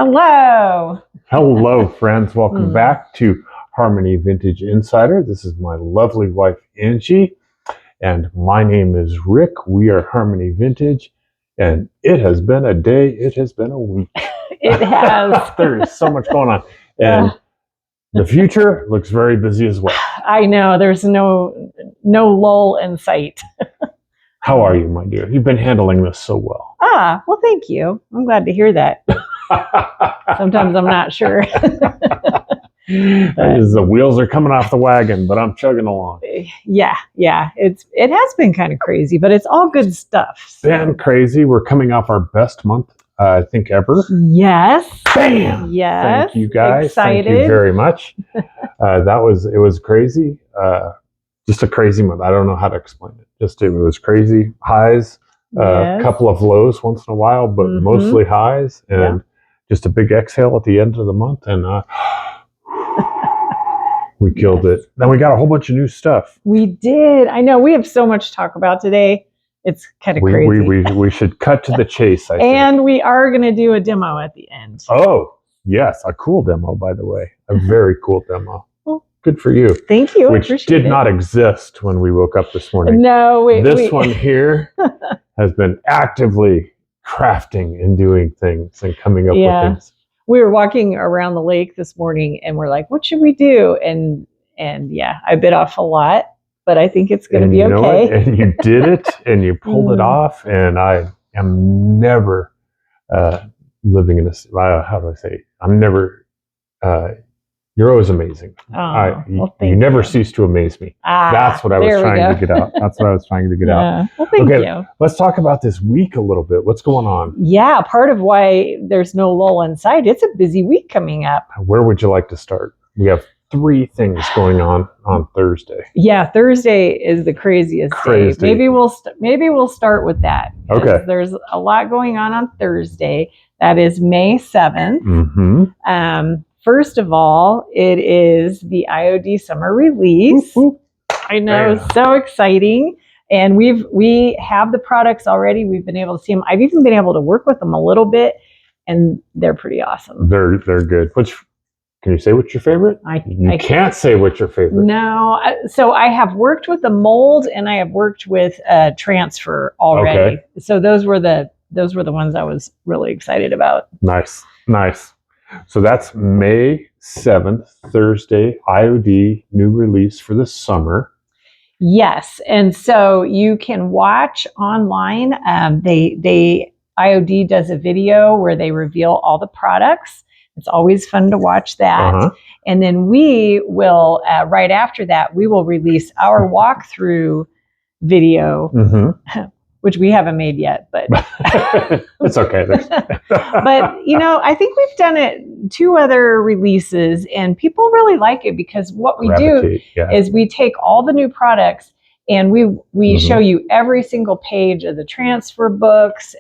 Hello. Hello, friends. Welcome Mm. back to Harmony Vintage Insider. This is my lovely wife, Angie, and my name is Rick. We are Harmony Vintage, and it has been a day. It has been a week. It has. There is so much going on, and the future looks very busy as well. I know. There's no lull in sight. How are you, my dear? You've been handling this so well. Well, thank you. I'm glad to hear that. Sometimes I'm not sure. The wheels are coming off the wagon, but I'm chugging along. Yeah. It has been kind of crazy, but it's all good stuff. So. Been crazy. We're coming off our best month, I think, ever. Yes. Bam! Yes. Thank you, guys. Excited. Thank you very much. It was crazy. Just a crazy month. I don't know how to explain it. It was crazy. Highs, a couple of lows once in a while, but mostly highs, and just a big exhale at the end of the month, and we killed it. Then we got a whole bunch of new stuff. We did. I know. We have so much to talk about today. It's kind of crazy. We should cut to the chase, I think. And we are going to do a demo at the end. Oh, yes. A cool demo, by the way. A very cool demo. Well, good for you. Thank you. Which did not exist when we woke up this morning. No. This one here has been actively crafting and doing things and coming up with things. We were walking around the lake this morning and we're like, what should we do? And I bit off a lot, but I think it's going to be okay. And you did it and you pulled it off. And I am never living in this. How do I say? I'm never. You're always amazing. You never cease to amaze me. That's what I was trying to get out. That's what I was trying to get out. Well, thank you. Let's talk about this week a little bit. What's going on? Yeah, part of why there's no lull in sight. It's a busy week coming up. Where would you like to start? We have 3 things going on Thursday. Yeah, Thursday is the craziest day. Maybe we'll start with that. Okay. There's a lot going on Thursday. That is May 7th. Mm-hmm. First of all, it is the IOD Summer Release. Whoop, whoop. I know, so exciting. And we have the products already. We've been able to see them. I've even been able to work with them a little bit, and they're pretty awesome. They're good. Can you say what's your favorite? I can't say what's your favorite. No. So I have worked with the mold, and I have worked with transfer already. Okay. So those were the ones I was really excited about. Nice. So that's May 7th, Thursday, IOD new release for the summer. Yes, and so you can watch online. IOD does a video where they reveal all the products. It's always fun to watch that. And then we will, right after that, we will release our walkthrough video, which we haven't made yet, but it's okay. But I think we've done it 2 other releases, and people really like it because what we do is we take all the new products and we show you every single page of the transfer books.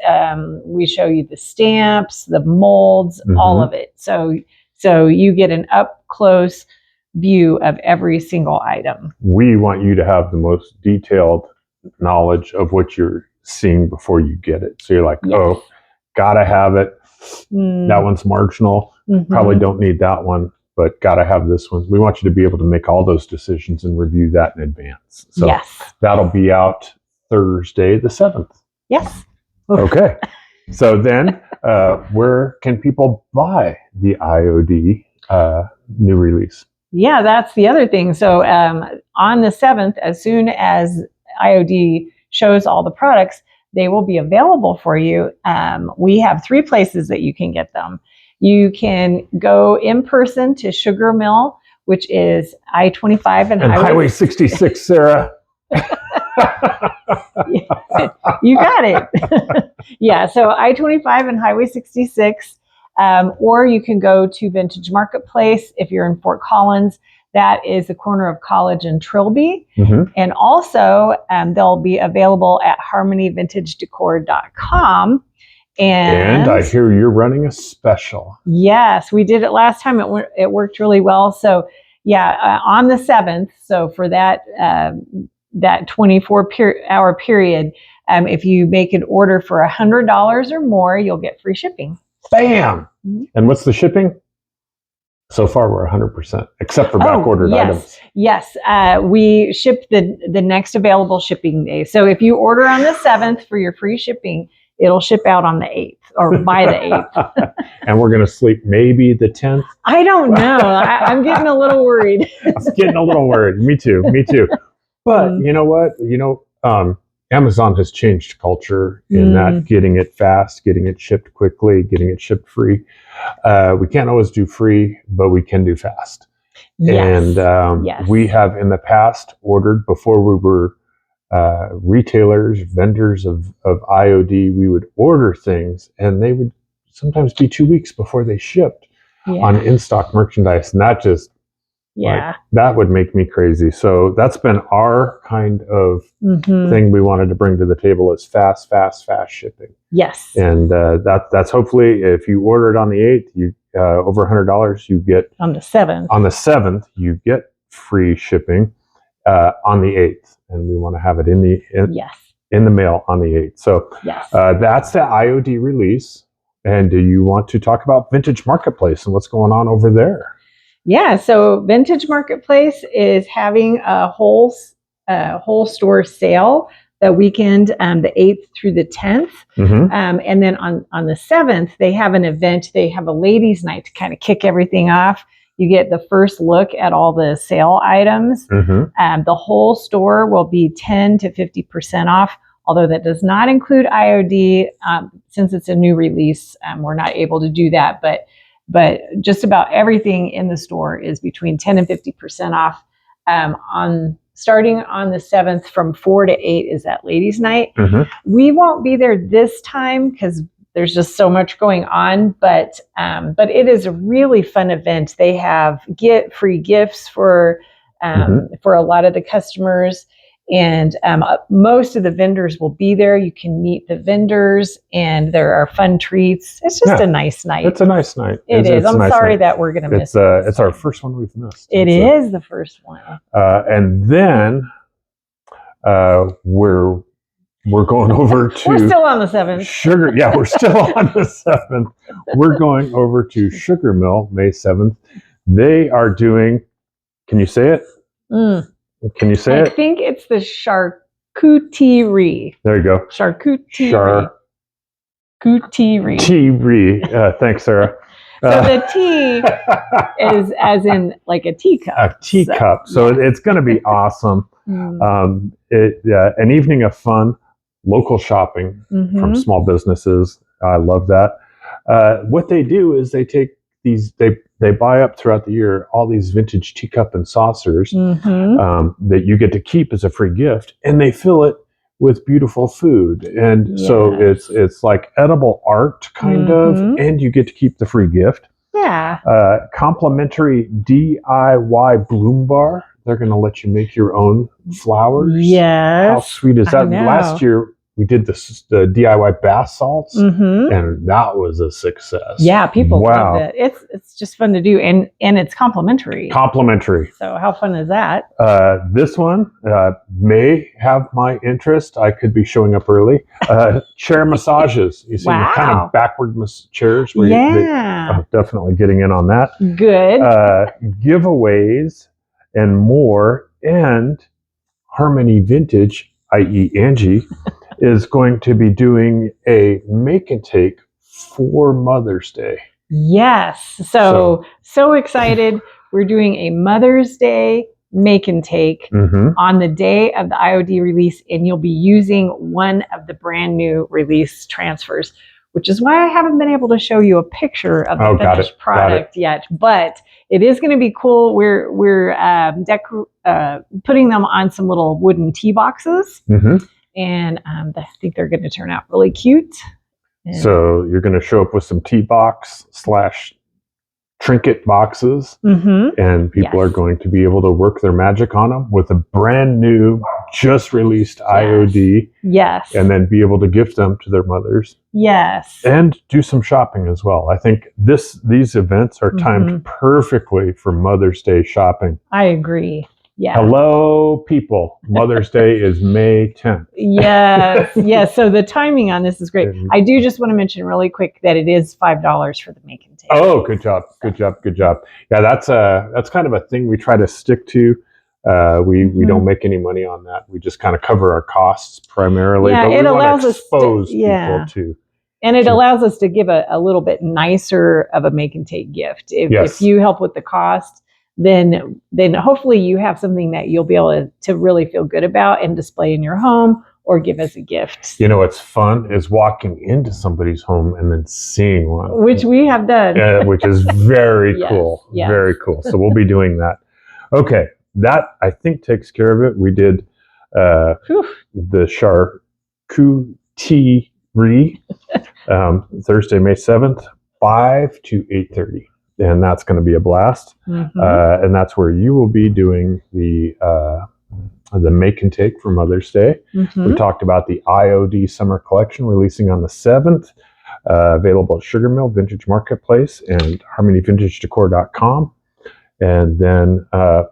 We show you the stamps, the molds, all of it. So you get an up close view of every single item. We want you to have the most detailed knowledge of what you're seeing before you get it. So you're like, oh, gotta have it. That one's marginal. Probably don't need that one, but gotta have this one. We want you to be able to make all those decisions and review that in advance. So that'll be out Thursday the 7th. Yes. Okay. So then where can people buy the IOD new release? Yeah, that's the other thing. So on the 7th, as soon as IOD shows all the products, they will be available for you. We have 3 places that you can get them. You can go in person to Sugar Mill, which is I-25 and Highway 66, Sarah. You got it. Yeah, so I-25 and Highway 66. Or you can go to Vintage Marketplace if you're in Fort Collins. That is the corner of College and Trilby. And also, they'll be available at harmonyvintagedecor.com. And I hear you're running a special. Yes, we did it last time. It worked really well. So on the 7th, so for that 24-hour period, if you make an order for $100 or more, you'll get free shipping. Bam! And what's the shipping? So far, we're 100%, except for back-ordered items. Yes, we ship the next available shipping day. So if you order on the 7th for your free shipping, it'll ship out on the 8th or by the 8th. And we're going to sleep maybe the 10th? I don't know. I'm getting a little worried. I'm getting a little worried. Me too. But you know what? Amazon has changed culture in that getting it fast, getting it shipped quickly, getting it shipped free. We can't always do free, but we can do fast. Yes. And we have in the past ordered before we were retailers, vendors of IOD. We would order things and they would sometimes be 2 weeks before they shipped on in-stock merchandise. And that just, that would make me crazy. So that's been our kind of thing we wanted to bring to the table is fast shipping. Yes. And that's hopefully if you order it on the 8th, you over $100, you get on the 7th. On the 7th, you get free shipping on the 8th, and we want to have it in the mail on the 8th. So that's the IOD release. And do you want to talk about Vintage Marketplace and what's going on over there? Yeah, so Vintage Marketplace is having a whole store sale the weekend, the 8th through the 10th. And then on the 7th, they have an event. They have a ladies' night to kind of kick everything off. You get the first look at all the sale items. The whole store will be 10 to 50% off, although that does not include IOD. Since it's a new release, we're not able to do that. But just about everything in the store is between 10 and 50% off. Starting on the 7th from 4 to 8 is that ladies' night. We won't be there this time because there's just so much going on, but it is a really fun event. They have free gifts for a lot of the customers. And most of the vendors will be there. You can meet the vendors, and there are fun treats. It's just a nice night. It's a nice night. It is. I'm sorry that we're going to miss it. It's our first one we've missed. It is the first one. And then we're going over to... We're still on the 7th. Sugar. Yeah, we're still on the 7th. We're going over to Sugar Mill, May 7th. They are doing... Can you say it? Can you say it? I think it's the charcuterie. There you go. Charcuterie. Charcuterie. Thanks, Sarah. So the tea is as in like a teacup. A teacup. So it's going to be awesome. An evening of fun, local shopping from small businesses. I love that. What they do is they take these, they buy up throughout the year all these vintage teacup and saucers that you get to keep as a free gift, and they fill it with beautiful food. And so it's like edible art kind of, and you get to keep the free gift. Complimentary DIY bloom bar. They're going to let you make your own flowers. Yes. How sweet is that? Last year we did the DIY bath salts, and that was a success. Yeah, people loved it. It's just fun to do, and it's complimentary. So how fun is that? This one may have my interest. I could be showing up early. Chair massages. You see the kind of backward chairs. Definitely getting in on that. Good. Giveaways and more, and Harmony Vintage, i.e. Angie, is going to be doing a make and take for Mother's Day. Yes. So excited. We're doing a Mother's Day make and take on the day of the IOD release, and you'll be using one of the brand new release transfers, which is why I haven't been able to show you a picture of the finished product yet. But it is going to be cool. We're putting them on some little wooden tea boxes. And I think they're going to turn out really cute. So you're going to show up with some tea box / trinket boxes, and people are going to be able to work their magic on them with a brand new, just released IOD. Yes. And then be able to gift them to their mothers. Yes. And do some shopping as well. I think these events are timed perfectly for Mother's Day shopping. I agree. Yeah. Hello, people. Mother's Day is May 10th. Yes. Yes. So the timing on this is great. I do just want to mention really quick that it is $5 for the make and take. Oh, good job. Good job. Good job. Yeah, that's kind of a thing we try to stick to. We don't make any money on that. We just kind of cover our costs primarily. Yeah, but it we allows want to expose people to. And it allows us to give a little bit nicer of a make and take gift. If you help with the cost, then hopefully you have something that you'll be able to really feel good about and display in your home or give as a gift. You know what's fun is walking into somebody's home and then seeing one. Which we have done. Which is very cool. Yes. Very cool. So we'll be doing that. Okay. That, I think, takes care of it. We did the charcuterie Thursday, May 7th, 5 to 8:30. And that's going to be a blast. And that's where you will be doing the make and take for Mother's Day. We talked about the IOD Summer Collection releasing on the 7th, available at Sugar Mill, Vintage Marketplace, and HarmonyVintageDecor.com. And then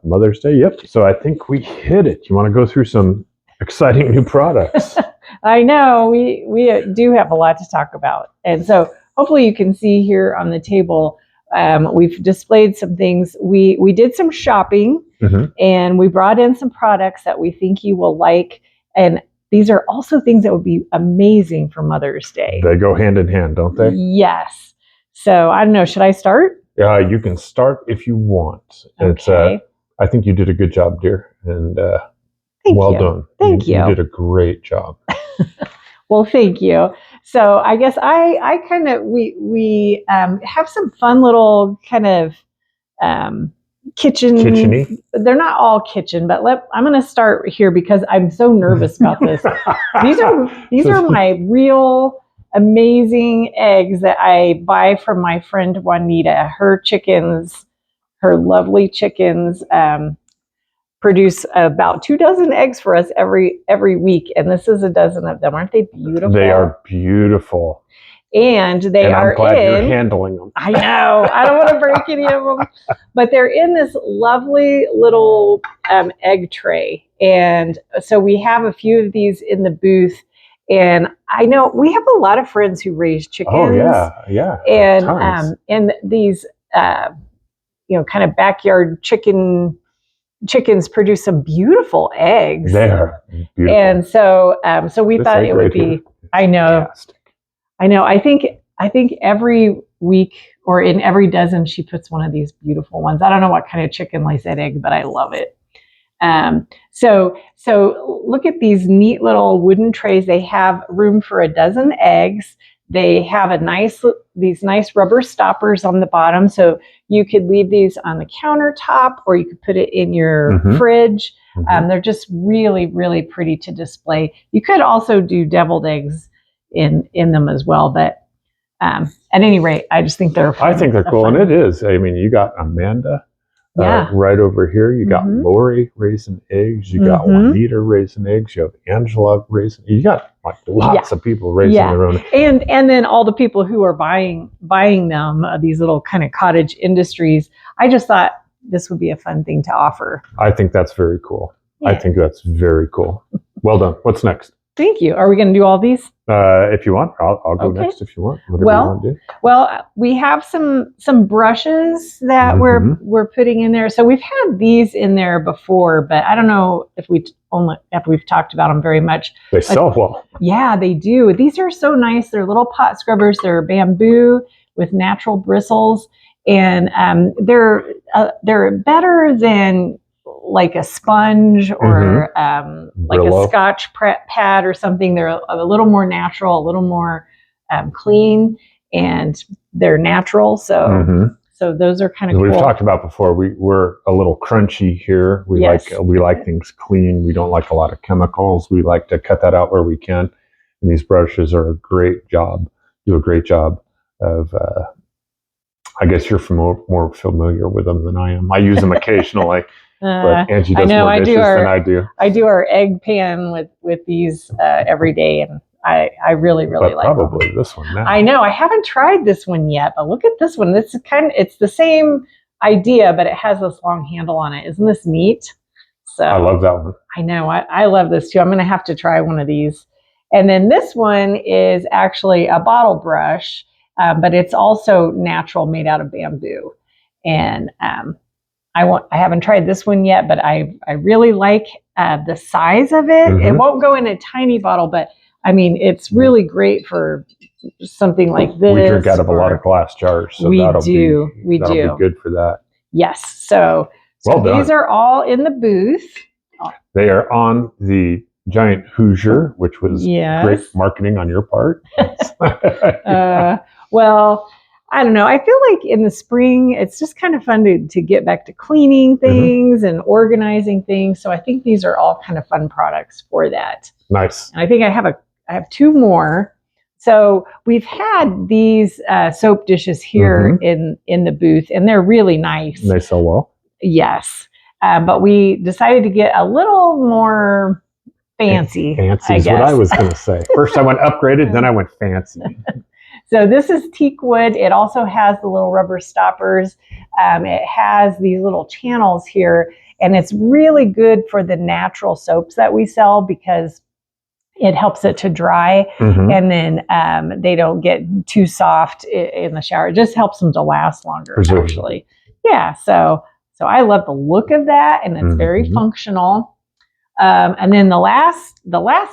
Mother's Day. Yep. So I think we hit it. You want to go through some exciting new products? I know we do have a lot to talk about. And so hopefully you can see here on the table, we've displayed some things. We did some shopping and we brought in some products that we think you will like. And these are also things that would be amazing for Mother's Day. They go hand in hand, don't they? Yes. So I don't know. Should I start? You can start if you want. Okay. I think you did a good job, dear. And well done. Thank you. You did a great job. Well, thank you. So I guess I kind of, we have some fun little kind of kitchen-y. They're not all kitchen, but I'm going to start here because I'm so nervous about this. These are my real amazing eggs that I buy from my friend Juanita. Her lovely chickens, produce about 2 dozen eggs for us every week, and this is a dozen of them. Aren't they beautiful? They are beautiful, and I'm glad you're handling them. I know. I don't want to break any of them, but they're in this lovely little egg tray, and so we have a few of these in the booth. And I know we have a lot of friends who raise chickens. Oh yeah. And these kind of backyard chickens produce some beautiful eggs. They are beautiful. And so we thought it would be. I know. I think every week or in every dozen she puts one of these beautiful ones. I don't know what kind of chicken lays that egg, but I love it. So look at these neat little wooden trays. They have room for a dozen eggs. They have these nice rubber stoppers on the bottom. So you could leave these on the countertop or you could put it in your fridge. They're just really, really pretty to display. You could also do deviled eggs in them as well. But at any rate, I just think they're fun. I think they're cool. And it is. I mean, you got Amanda. Right over here, you got Lori raising eggs. You got Juanita raising eggs. You have Angela raising. You got like lots of people raising their own. And then all the people who are buying them, these little kind of cottage industries. I just thought this would be a fun thing to offer. I think that's very cool. Yeah. I think that's very cool. Well done. What's next? Thank you. Are we going to do all these? If you want, I'll go next if you want. Whatever you want to do. Well, we have some brushes that we're putting in there. So we've had these in there before, but I don't know if we've talked about them very much. They sell well. Yeah, they do. These are so nice. They're little pot scrubbers. They're bamboo with natural bristles, and they're better than like a sponge or like a Scotch pad or something. They're a little more natural, a little more clean, and they're natural. So so those are kind of cool. We've talked about before. We're a little crunchy here. We like things clean. We don't like a lot of chemicals. We like to cut that out where we can. And these brushes are a great job. Do a great job of. I guess you're more familiar with them than I am. I use them occasionally. But Angie does more dishes than I do. I do our egg pan with these every day, and I really like probably them. This one now. I know I haven't tried this one yet, but look at this one. It's the same idea, but it has this long handle on it. Isn't this neat? So I love that one. I know. I love this too. I'm going to have to try one of these. And then this one is actually a bottle brush, but it's also natural, made out of bamboo. And I haven't tried this one yet, but I really like the size of it. It won't go in a tiny bottle, but I mean, it's really great for something like this. We drink out of a lot of glass jars, so that'll be good for that. Yes. So well done. These are all in the booth. They are on the giant Hoosier, which was great marketing on your part. Well, I don't know. I feel like in the spring, it's just kind of fun to get back to cleaning things and organizing things. So I think these are all kind of fun products for that. Nice. And I think I have two more. So we've had these soap dishes here in the booth, and they're really nice. And they sell well. Yes. But we decided to get a little more fancy. Fancy is what I was going to say. First I went upgraded, then I went fancy. So this is teak wood. It also has the little rubber stoppers. It has these little channels here, and it's really good for the natural soaps that we sell because it helps it to dry, and then they don't get too soft in the shower. It just helps them to last longer, actually. Yeah, so I love the look of that, and it's very functional. And then the last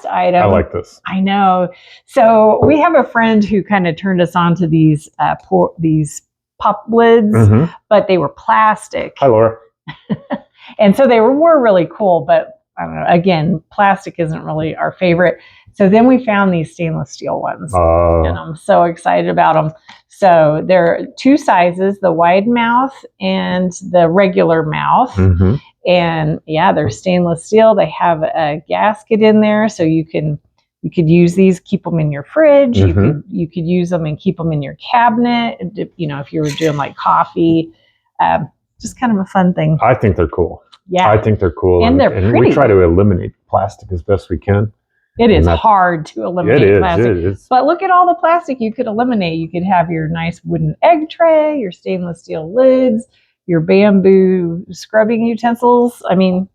item. I like this. I know. So we have a friend who kind of turned us on to these pop lids, but they were plastic. Hi, Laura. And so they were really cool, but I don't know. Again, plastic isn't really our favorite. So then we found these stainless steel ones, and I'm so excited about them. So there are two sizes: the wide mouth and the regular mouth. And yeah, they're stainless steel. They have a gasket in there, so you could use these, keep them in your fridge. You could use them and keep them in your cabinet. You know, if you were doing like coffee, just kind of a fun thing. I think they're cool. Yeah, I think they're cool, and they're pretty. We try to eliminate plastic as best we can. It is hard to eliminate plastic. It is. But look at all the plastic you could eliminate. You could have your nice wooden egg tray, your stainless steel lids, your bamboo scrubbing utensils. I mean,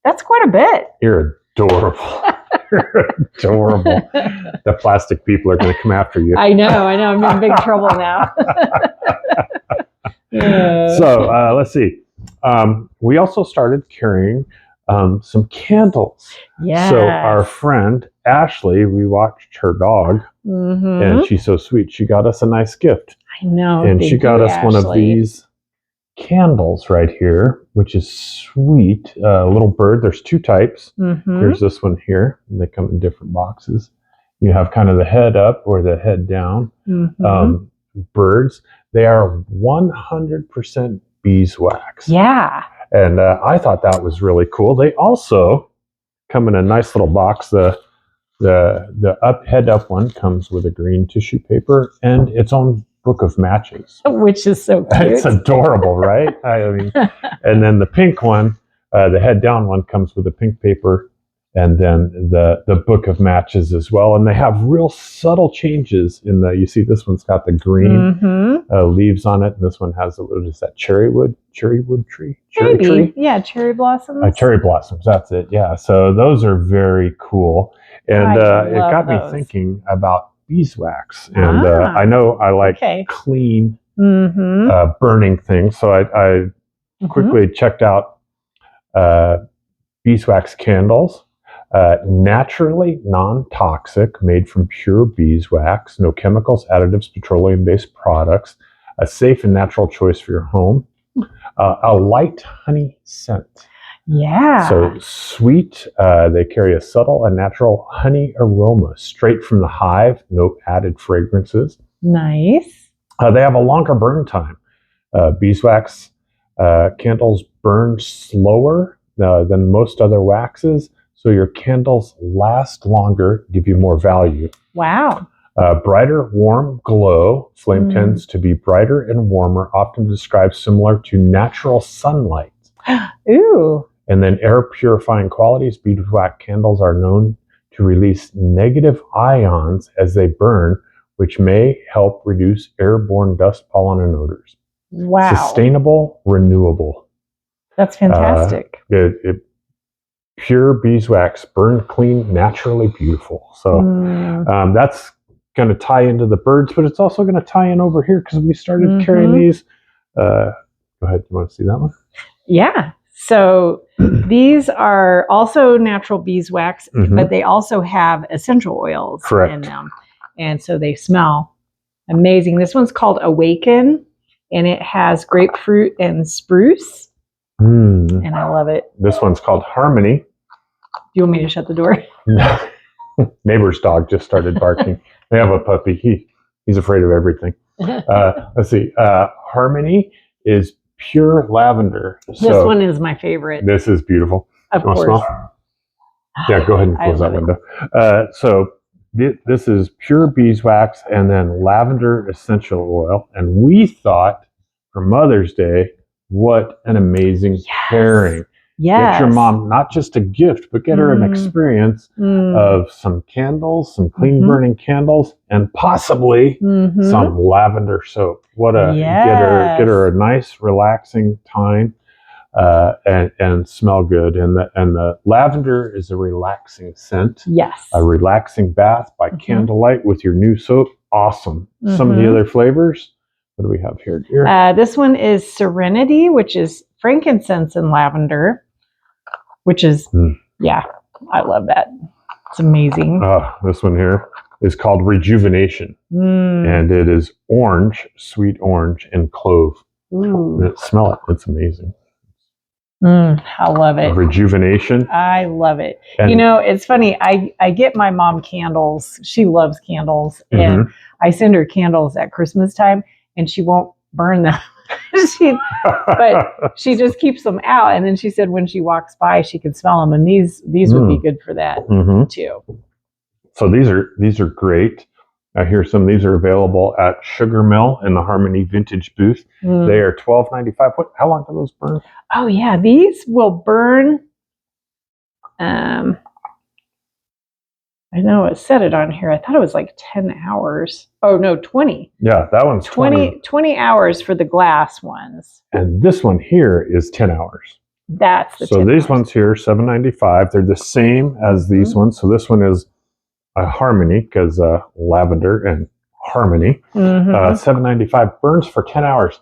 that's quite a bit. You're adorable. You're adorable. The plastic people are going to come after you. I know. I'm in big trouble now. So let's see. We also started carrying some candles. Yeah. So our friend Ashley, we watched her dog, and she's so sweet. She got us a nice gift. I know. And she got us one of these candles right here, which is sweet. Little bird. There's two types. There's this one here, and they come in different boxes. You have kind of the head up or the head down. Birds. They are 100% beeswax. Yeah. And I thought that was really cool. They also come in a nice little box. The head up one comes with a green tissue paper and its own book of matches, which is so cute. It's adorable, right? I mean, and then the pink one, the head down one, comes with a pink paper, and then the book of matches as well. And they have real subtle changes in the. You see, this one's got the green leaves on it, and this one has what is that? Cherry wood tree. Yeah, cherry blossoms. Cherry blossoms. That's it. Yeah. So those are very cool, and it got me thinking about beeswax, and I know I like clean, burning things, so I quickly checked out beeswax candles. Naturally non-toxic, made from pure beeswax, no chemicals, additives, petroleum-based products, a safe and natural choice for your home, a light honey scent. Yeah. So sweet. They carry a subtle and natural honey aroma straight from the hive, no added fragrances. Nice. They have a longer burn time. Beeswax candles burn slower than most other waxes, so your candles last longer, give you more value. Wow. Brighter, warm glow. Flame tends to be brighter and warmer, often described similar to natural sunlight. Ooh. And then air purifying qualities. Beeswax candles are known to release negative ions as they burn, which may help reduce airborne dust, pollen, and odors. Wow. Sustainable, renewable. That's fantastic. pure beeswax, burned clean, naturally beautiful. So that's going to tie into the birds, but it's also going to tie in over here because we started carrying these. Go ahead. You want to see that one? Yeah. So these are also natural beeswax, but they also have essential oils in them. And so they smell amazing. This one's called Awaken, and it has grapefruit and spruce. And I love it. This one's called Harmony. Do you want me to shut the door? Neighbor's dog just started barking. They have a puppy. He's afraid of everything. Let's see. Harmony is pure lavender. This one is my favorite. This is beautiful. Of course. Smell? Yeah, go ahead and close that window. So this is pure beeswax and then lavender essential oil. And we thought for Mother's Day, what an amazing pairing. Get your mom not just a gift, but get her an experience of some candles, some clean burning candles, and possibly some lavender soap. What a get her a nice relaxing time and smell good. And the lavender is a relaxing scent. Yes. A relaxing bath by candlelight with your new soap. Awesome. Some of the other flavors. What do we have here, dear? This one is Serenity, which is frankincense and lavender. Which is, I love that. It's amazing. This one here is called Rejuvenation. And it is orange, sweet orange, and clove. Smell it. It's amazing. I love it. Rejuvenation. I love it. And it's funny. I get my mom candles. She loves candles. And I send her candles at Christmas time, and she won't burn them. But she just keeps them out, and then she said when she walks by she can smell them, and these would be good for that too. So these are great. Here some of these are available at Sugar Mill in the Harmony Vintage booth. They are $12.95. How long do those burn? Oh yeah, these will burn. I know it said it on here. I thought it was like 10 hours. Oh, no, 20. Yeah, that one's 20. 20 hours for the glass ones. And this one here is 10 hours. That's the So these ones here, $7.95. They're the same as these ones. So this one is a Harmony because lavender and Harmony. $7.95 burns for 10 hours.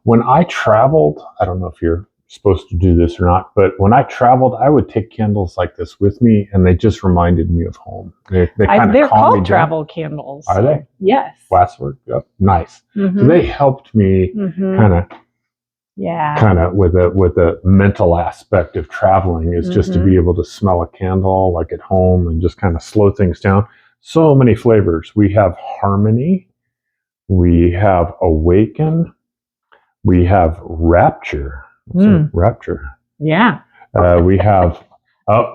When I traveled, I don't know if you're supposed to do this or not, but when I traveled, I would take candles like this with me, and they just reminded me of home. They kind of they're called travel candles. Are they? Yes. Glasswork. Yep. Nice. So they helped me kind of with a mental aspect of traveling is just to be able to smell a candle like at home and just kind of slow things down. So many flavors. We have Harmony. We have Awaken. We have Rapture. Rapture. Yeah. We have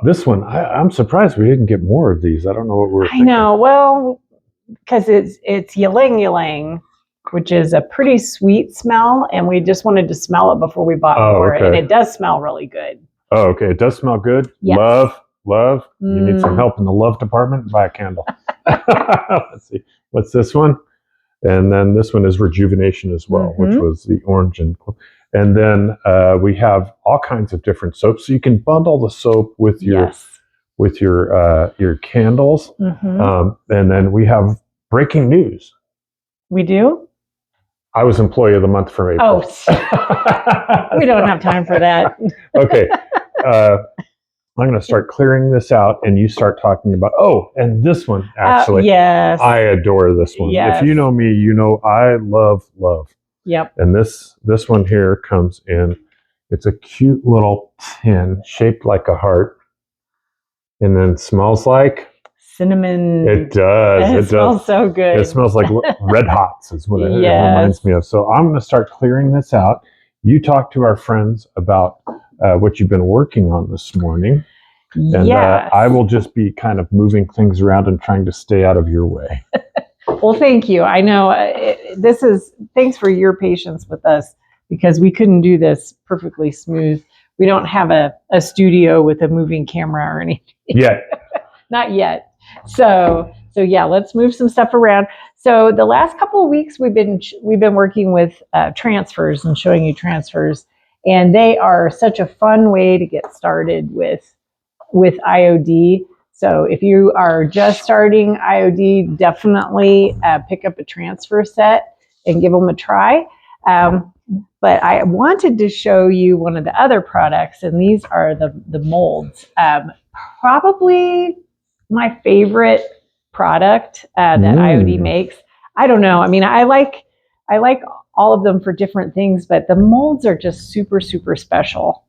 this one. I'm surprised we didn't get more of these. I don't know what we're thinking. I know. Well, because it's ylang ylang, which is a pretty sweet smell, and we just wanted to smell it before we bought more. And it does smell really good. Oh, okay. It does smell good. Yes. Love. You need some help in the love department? Buy a candle. Let's see. What's this one? And then this one is Rejuvenation as well, which was the orange and then we have all kinds of different soaps. So you can bundle the soap with your candles. And then we have breaking news. We do? I was Employee of the Month for April. Oh, we don't have time for that. Okay. I'm going to start clearing this out, and you start talking about, and this one, actually. Yes. I adore this one. Yes. If you know me, you know I love. Yep. And this one here comes in, it's a cute little tin shaped like a heart, and then smells like cinnamon. It does. It smells so good. It smells like Red Hots is what it reminds me of. So I'm going to start clearing this out. You talk to our friends about what you've been working on this morning. And I will just be kind of moving things around and trying to stay out of your way. Well, thank you. I know thanks for your patience with us, because we couldn't do this perfectly smooth. We don't have a studio with a moving camera or anything. Yet. Not yet. So yeah, let's move some stuff around. So the last couple of weeks we've been working with transfers and showing you transfers, and they are such a fun way to get started with with IOD. So if you are just starting IOD, definitely pick up a transfer set and give them a try. But I wanted to show you one of the other products, and these are the molds. Probably my favorite product that IOD makes. I don't know. I mean, I like all of them for different things, but the molds are just super, super special.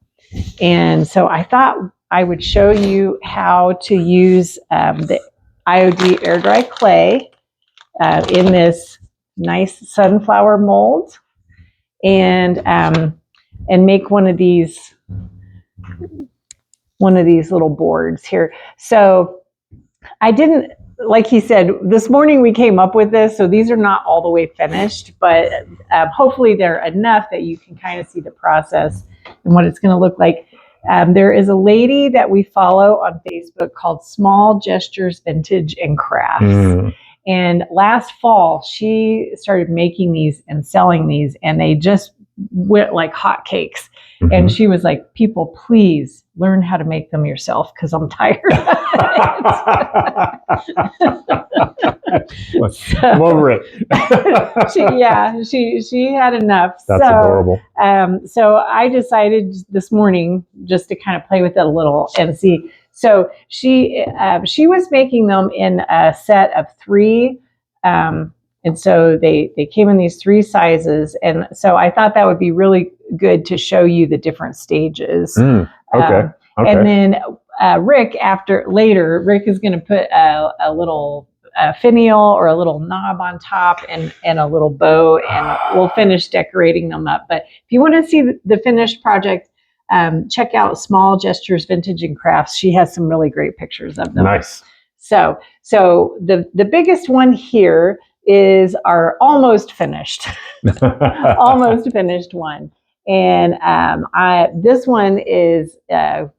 And so I thought I would show you how to use the IOD Air Dry Clay in this nice sunflower mold, and make one of these little boards here. So I didn't, like he said, this morning we came up with this, so these are not all the way finished, but hopefully they're enough that you can kind of see the process and what it's going to look like. There is a lady that we follow on Facebook called Small Gestures Vintage and Crafts. And last fall, she started making these and selling these, and they just went like hotcakes. And she was like, people, please learn how to make them yourself because I'm tired of it. I'm over it. she had enough. That's adorable. So I decided this morning just to kind of play with it a little and see. So she was making them in a set of 3. And so they came in these 3 sizes. And so I thought that would be really good to show you the different stages. Okay. And then Rick is going to put a little finial or a little knob on top and a little bow, and we'll finish decorating them up. But if you want to see the finished project, check out Small Gestures Vintage and Crafts. She has some really great pictures of them. Nice. So the biggest one here is our almost finished one. And this one is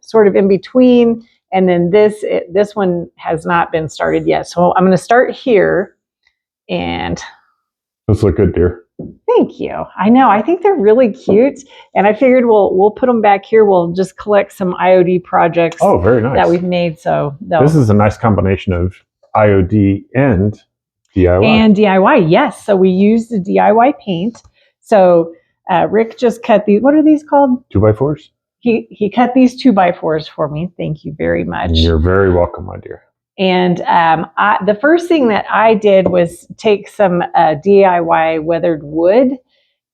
sort of in between. And then this one has not been started yet. So I'm going to start here. And those look good, dear. Thank you. I know. I think they're really cute. And I figured we'll put them back here. We'll just collect some IOD projects. Oh, very nice. That we've made. So this is a nice combination of IOD and DIY. And DIY, yes. So we used the DIY paint. So Rick just cut these. What are these called? 2x4s. He cut these 2x4s for me. Thank you very much. You're very welcome, my dear. And the first thing that I did was take some DIY weathered wood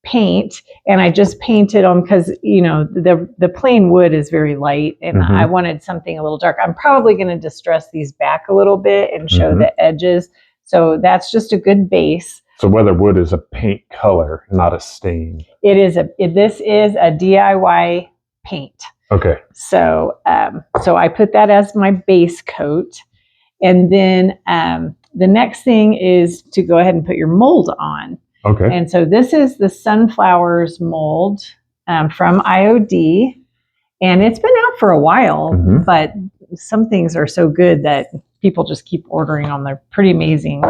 paint, and I just painted them because the plain wood is very light, and I wanted something a little dark. I'm probably going to distress these back a little bit and show the edges. So that's just a good base. So weathered wood is a paint color, not a stain. This is a DIY paint. Okay. So I put that as my base coat. And then the next thing is to go ahead and put your mold on. Okay. And so this is the sunflowers mold from IOD. And it's been out for a while, but some things are so good that people just keep ordering them. They're pretty amazing.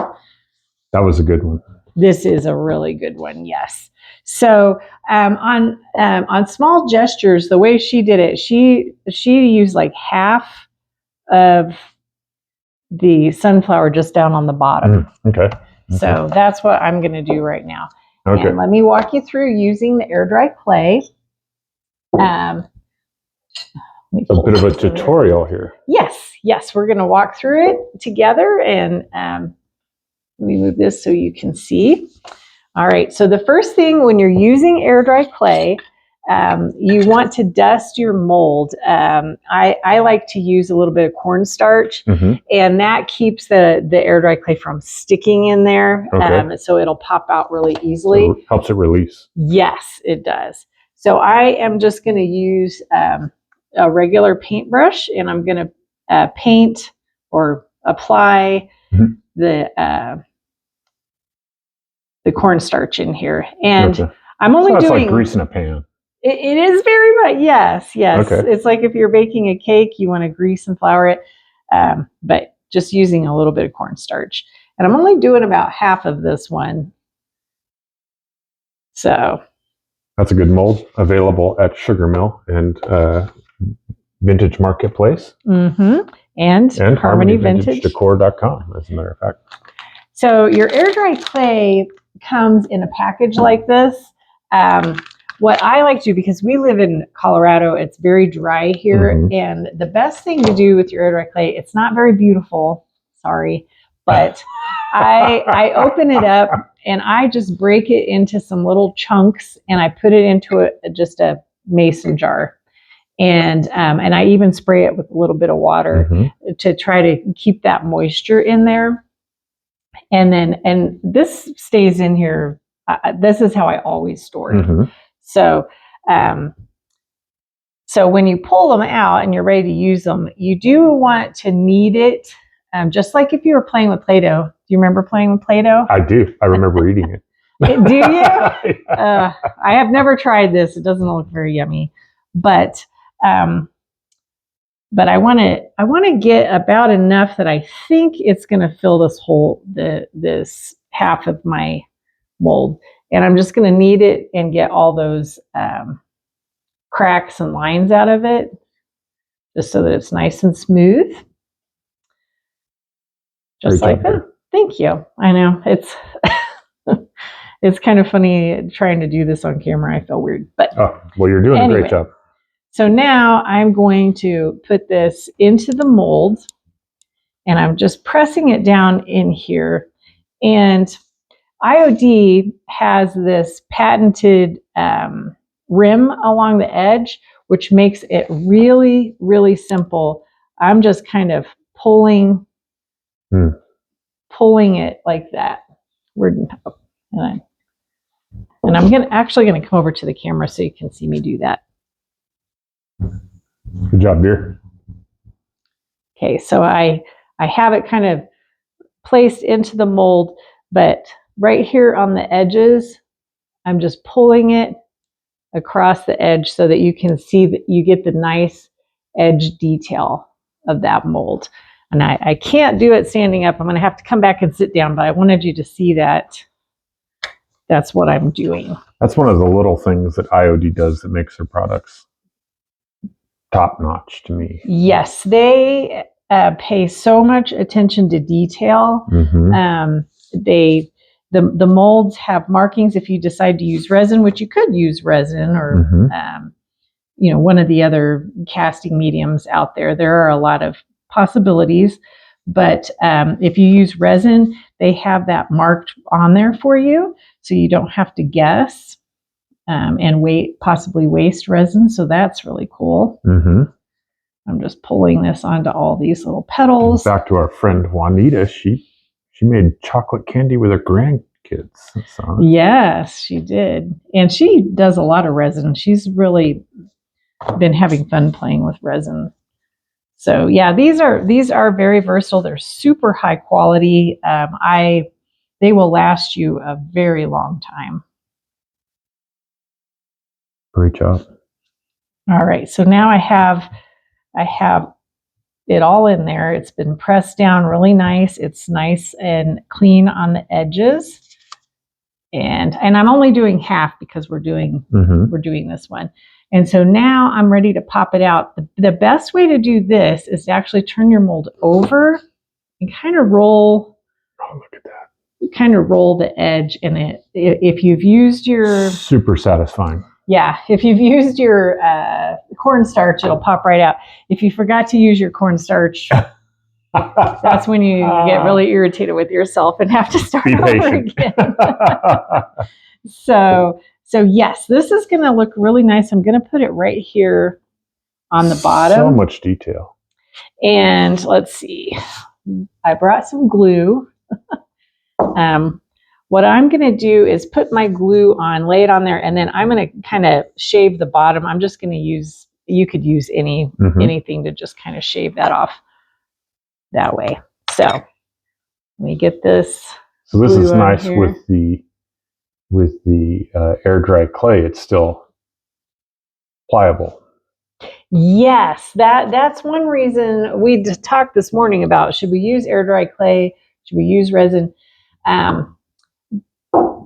That was a good one. This is a really good one, yes. So on Small Gestures, the way she did it, she used like half of the sunflower just down on the bottom. Okay. So that's what I'm going to do right now. Okay. And let me walk you through using the air dry clay. A bit of a tutorial here. Yes, we're going to walk through it together, and let me move this so you can see. All right, so the first thing when you're using air dry clay, you want to dust your mold. I like to use a little bit of cornstarch, and that keeps the air dry clay from sticking in there. Okay. So it'll pop out really easily. So it helps it release. Yes, it does. So I am just going to use a regular paintbrush, and I'm going to paint or apply the cornstarch in here. And I'm only doing... It's like grease in a pan. It is very much, yes. Okay. It's like if you're baking a cake, you want to grease and flour it, but just using a little bit of cornstarch. And I'm only doing about half of this one. So... That's a good mold, available at Sugar Mill and Vintage Marketplace. And Harmony Vintage Decor.com, as a matter of fact. So your air dry clay comes in a package like this. What I like to do, because we live in Colorado, it's very dry here, and the best thing to do with your air dry clay, it's not very beautiful, sorry, but I open it up and I just break it into some little chunks and I put it into just a mason jar. And I even spray it with a little bit of water to try to keep that moisture in there. And this stays in here. This is how I always store it. So, so when you pull them out and you're ready to use them, you do want to knead it, just like if you were playing with Play-Doh. Do you remember playing with Play-Doh? I do. I remember eating it. Do you? I have never tried this. It doesn't look very yummy, but I want to get about enough that I think it's going to fill this whole this half of my mold. And I'm just going to knead it and get all those cracks and lines out of it, just so that it's nice and smooth. Just like that. Thank you. I know it's it's kind of funny trying to do this on camera. I feel weird, but well, you're doing a great job. So now I'm going to put this into the mold, and I'm just pressing it down in here. And IOD has this patented rim along the edge, which makes it really, really simple. I'm just kind of pulling it like that. And I'm actually going to come over to the camera so you can see me do that. Good job, dear. Okay, so I have it kind of placed into the mold, but right here on the edges, I'm just pulling it across the edge so that you can see that you get the nice edge detail of that mold. And I can't do it standing up. I'm going to have to come back and sit down, but I wanted you to see that that's what I'm doing. That's one of the little things that IOD does that makes their products top notch to me. Yes, they pay so much attention to detail. The molds have markings if you decide to use resin, which you could use resin or one of the other casting mediums out there. There are a lot of possibilities, but if you use resin, they have that marked on there for you, so you don't have to guess and possibly waste resin. So that's really cool. I'm just pulling this onto all these little petals. Back to our friend Juanita, she made chocolate candy with her grandkids. So. Yes, she did. And she does a lot of resin. She's really been having fun playing with resin. So yeah, these are very versatile. They're super high quality. They will last you a very long time. Great job. All right, so now I have it all in there. It's been pressed down really nice. It's nice and clean on the edges. And I'm only doing half because we're doing this one. And so now I'm ready to pop it out. The best way to do this is to actually turn your mold over and kind of roll. Oh, look at that. Kind of roll the edge in it. If you've used your... Super satisfying. Yeah, if you've used your cornstarch, it'll pop right out. If you forgot to use your cornstarch, that's when you get really irritated with yourself and have to start over again. So yes, this is going to look really nice. I'm going to put it right here on the bottom. So much detail. And let's see. I brought some glue. What I'm going to do is put my glue on, lay it on there, and then I'm going to kind of shave the bottom. I'm just going to use, you could use anything to just kind of shave that off that way. So let me get this. So this is nice with the air dry clay. It's still pliable. Yes, that's one reason we talked this morning about, should we use air dry clay? Should we use resin?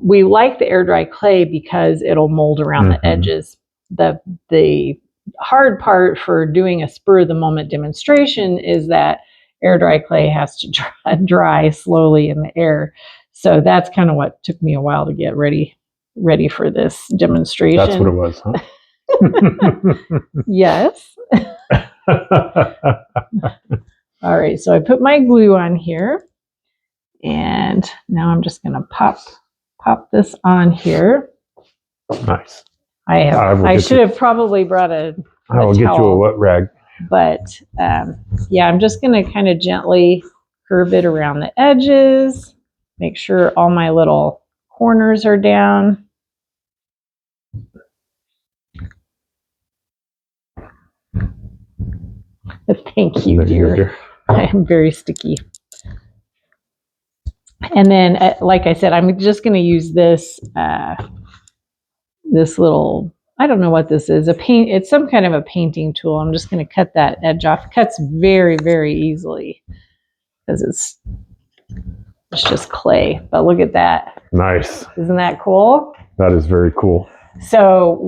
We like the air dry clay because it'll mold around the edges. The hard part for doing a spur of the moment demonstration is that air dry clay has to dry slowly in the air. So that's kind of what took me a while to get ready for this demonstration. That's what it was, huh? Yes. All right, so I put my glue on here, and now I'm just going to pop this on here. Nice. I should have probably brought a I will get you a wet rag. But yeah, I'm just going to kind of gently curve it around the edges, make sure all my little corners are down. Thank you, dear. I'm very sticky. And then, like I said, I'm just going to use this this little, I don't know what this is, it's some kind of a painting tool. I'm just going to cut that edge off. It cuts very, very easily because it's just clay. But look at that. Nice. Isn't that cool? That is very cool. So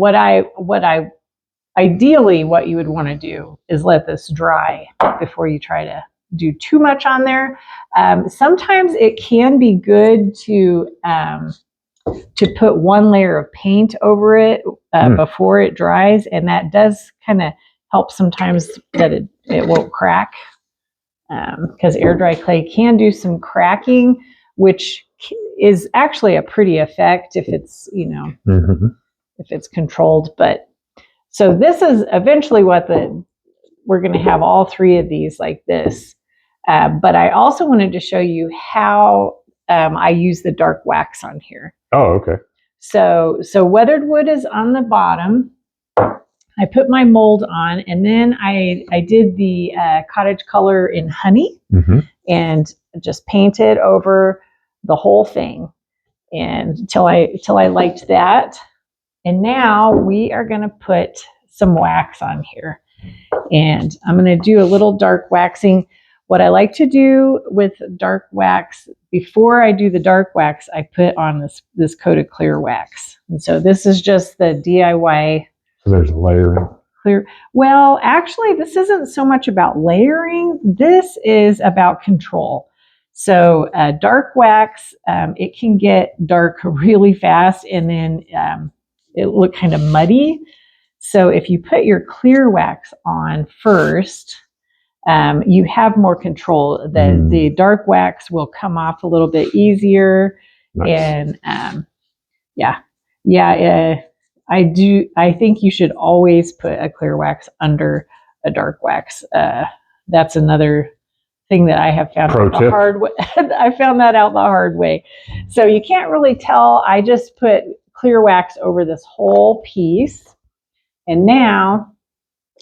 ideally what you would want to do is let this dry before you try to do too much on there. Sometimes it can be good to put one layer of paint over it before it dries, and that does kind of help sometimes that it won't crack, because air dry clay can do some cracking, which is actually a pretty effect if it's, you know, if it's controlled. But so this is eventually what we're going to have all three of these like this. But I also wanted to show you how I use the dark wax on here. Oh, okay. So weathered wood is on the bottom. I put my mold on, and then I did the cottage color in honey, and just painted over the whole thing, and till I liked that. And now we are going to put some wax on here, and I'm going to do a little dark waxing. What I like to do with dark wax, before I do the dark wax, I put on this coat of clear wax. And so this is just the DIY. So there's a layering. Clear. Well, actually, this isn't so much about layering. This is about control. So dark wax, it can get dark really fast, and then it look kind of muddy. So if you put your clear wax on first, you have more control. The dark wax will come off a little bit easier. Nice. And I think you should always put a clear wax under a dark wax. That's another thing that I have found out the hard way. I found that out the hard way. So you can't really tell. I just put clear wax over this whole piece. And now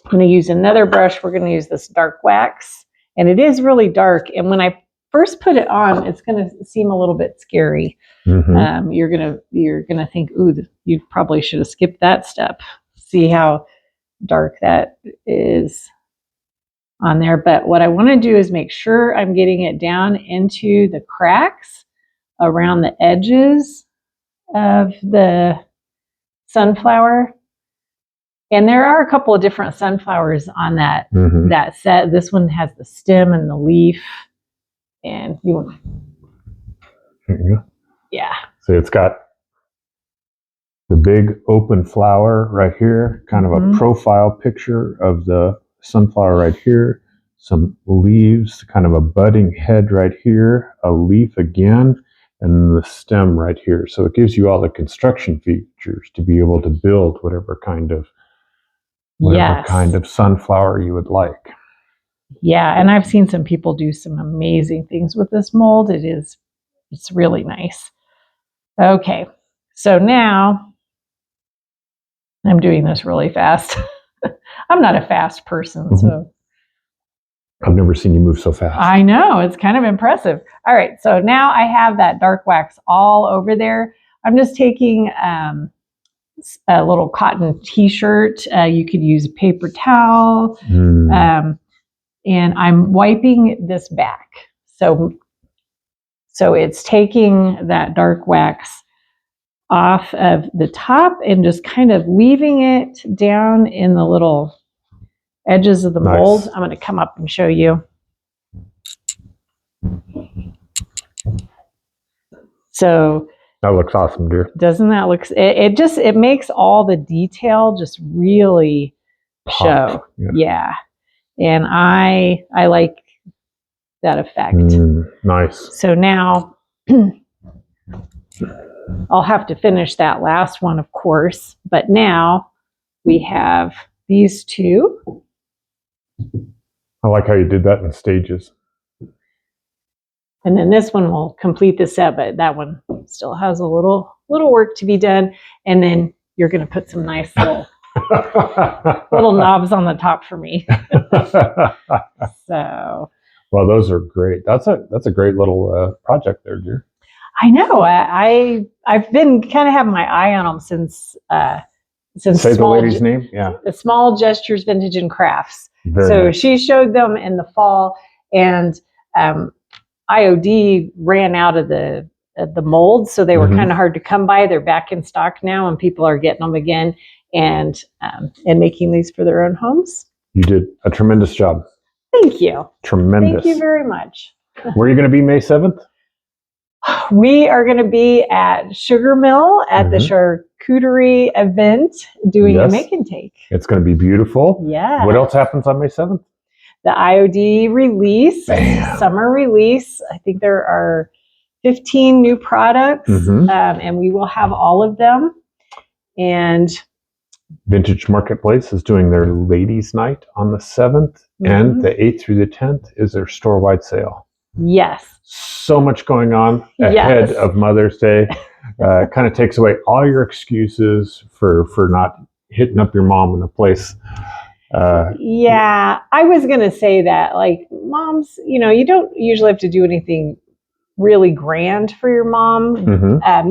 I'm going to use another brush. We're going to use this dark wax, and it is really dark. And when I first put it on, it's going to seem a little bit scary. You're gonna think, ooh, you probably should have skipped that step. See how dark that is on there. But what I want to do is make sure I'm getting it down into the cracks around the edges of the sunflower. And there are a couple of different sunflowers on that that set. This one has the stem and the leaf, and yeah. So it's got the big open flower right here, kind of a profile picture of the sunflower right here. Some leaves, kind of a budding head right here, a leaf again, and the stem right here. So it gives you all the construction features to be able to build whatever kind of sunflower you would like. Yeah, and I've seen some people do some amazing things with this mold. It's really nice. Okay, so now I'm doing this really fast. I'm not a fast person, so. I've never seen you move so fast. I know, it's kind of impressive. All right, so now I have that dark wax all over there. I'm just taking a little cotton t-shirt. You could use a paper towel. And I'm wiping this back. So it's taking that dark wax off of the top and just kind of leaving it down in the little edges of the mold. I'm going to come up and show you. So that looks awesome, dear. Doesn't that look? It makes all the detail just really show. Yeah. And I like that effect. Nice. So now I'll have to finish that last one, of course. But now we have these two. I like how you did that in stages. And then this one will complete the set, but that one still has a little work to be done. And then you're going to put some nice little knobs on the top for me. So, well, those are great. That's a great little project there, dear. I know. I've been kind of having my eye on them since Say the lady's name. Yeah. The Small Gestures Vintage and Crafts. Very nice. She showed them in the fall, and IOD ran out of the molds, so they were kind of hard to come by. They're back in stock now, and people are getting them again and making these for their own homes. You did a tremendous job. Thank you. Tremendous. Thank you very much. Where are you going to be May 7th? We are going to be at Sugar Mill at the charcuterie event doing a make and take. It's going to be beautiful. Yeah. What else happens on May 7th? The IOD release, summer release. I think there are 15 new products, and we will have all of them. And Vintage Marketplace is doing their ladies' night on the 7th, and the 8th through the 10th is their store-wide sale. Yes. So much going on ahead of Mother's Day. Kind of takes away all your excuses for not hitting up your mom in a place. Yeah, I was going to say that, like, moms, you don't usually have to do anything really grand for your mom.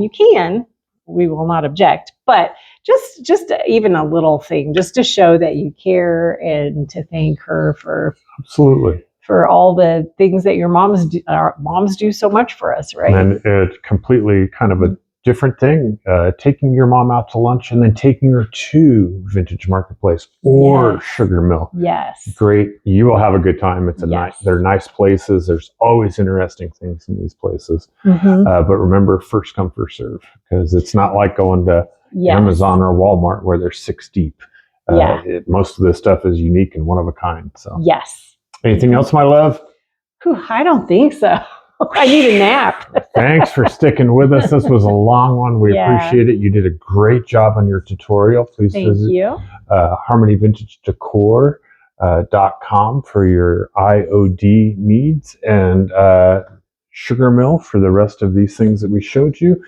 You can. We will not object, but just even a little thing, just to show that you care and to thank her for all the things that your moms do so much for us, right? And it's completely kind of a different thing, taking your mom out to lunch and then taking her to Vintage Marketplace or Sugar Mill. Yes. Great. You will have a good time. It's they're nice places. There's always interesting things in these places. But remember, first come, first serve, because it's not like going to Amazon or Walmart where they're 6 deep. Most of this stuff is unique and one of a kind. So anything else, my love? I don't think so. I need a nap. Thanks for sticking with us. This was a long one. We appreciate it. You did a great job on your tutorial. Please visit harmonyvintagedecor.com for your IOD needs, and Sugar Mill for the rest of these things that we showed you.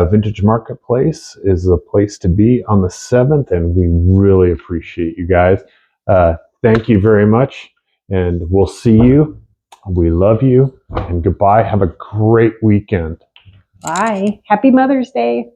Vintage Marketplace is the place to be on the 7th, and we really appreciate you guys. Thank you very much, and we'll see you. We love you, and goodbye. Have a great weekend. Bye. Happy Mother's Day.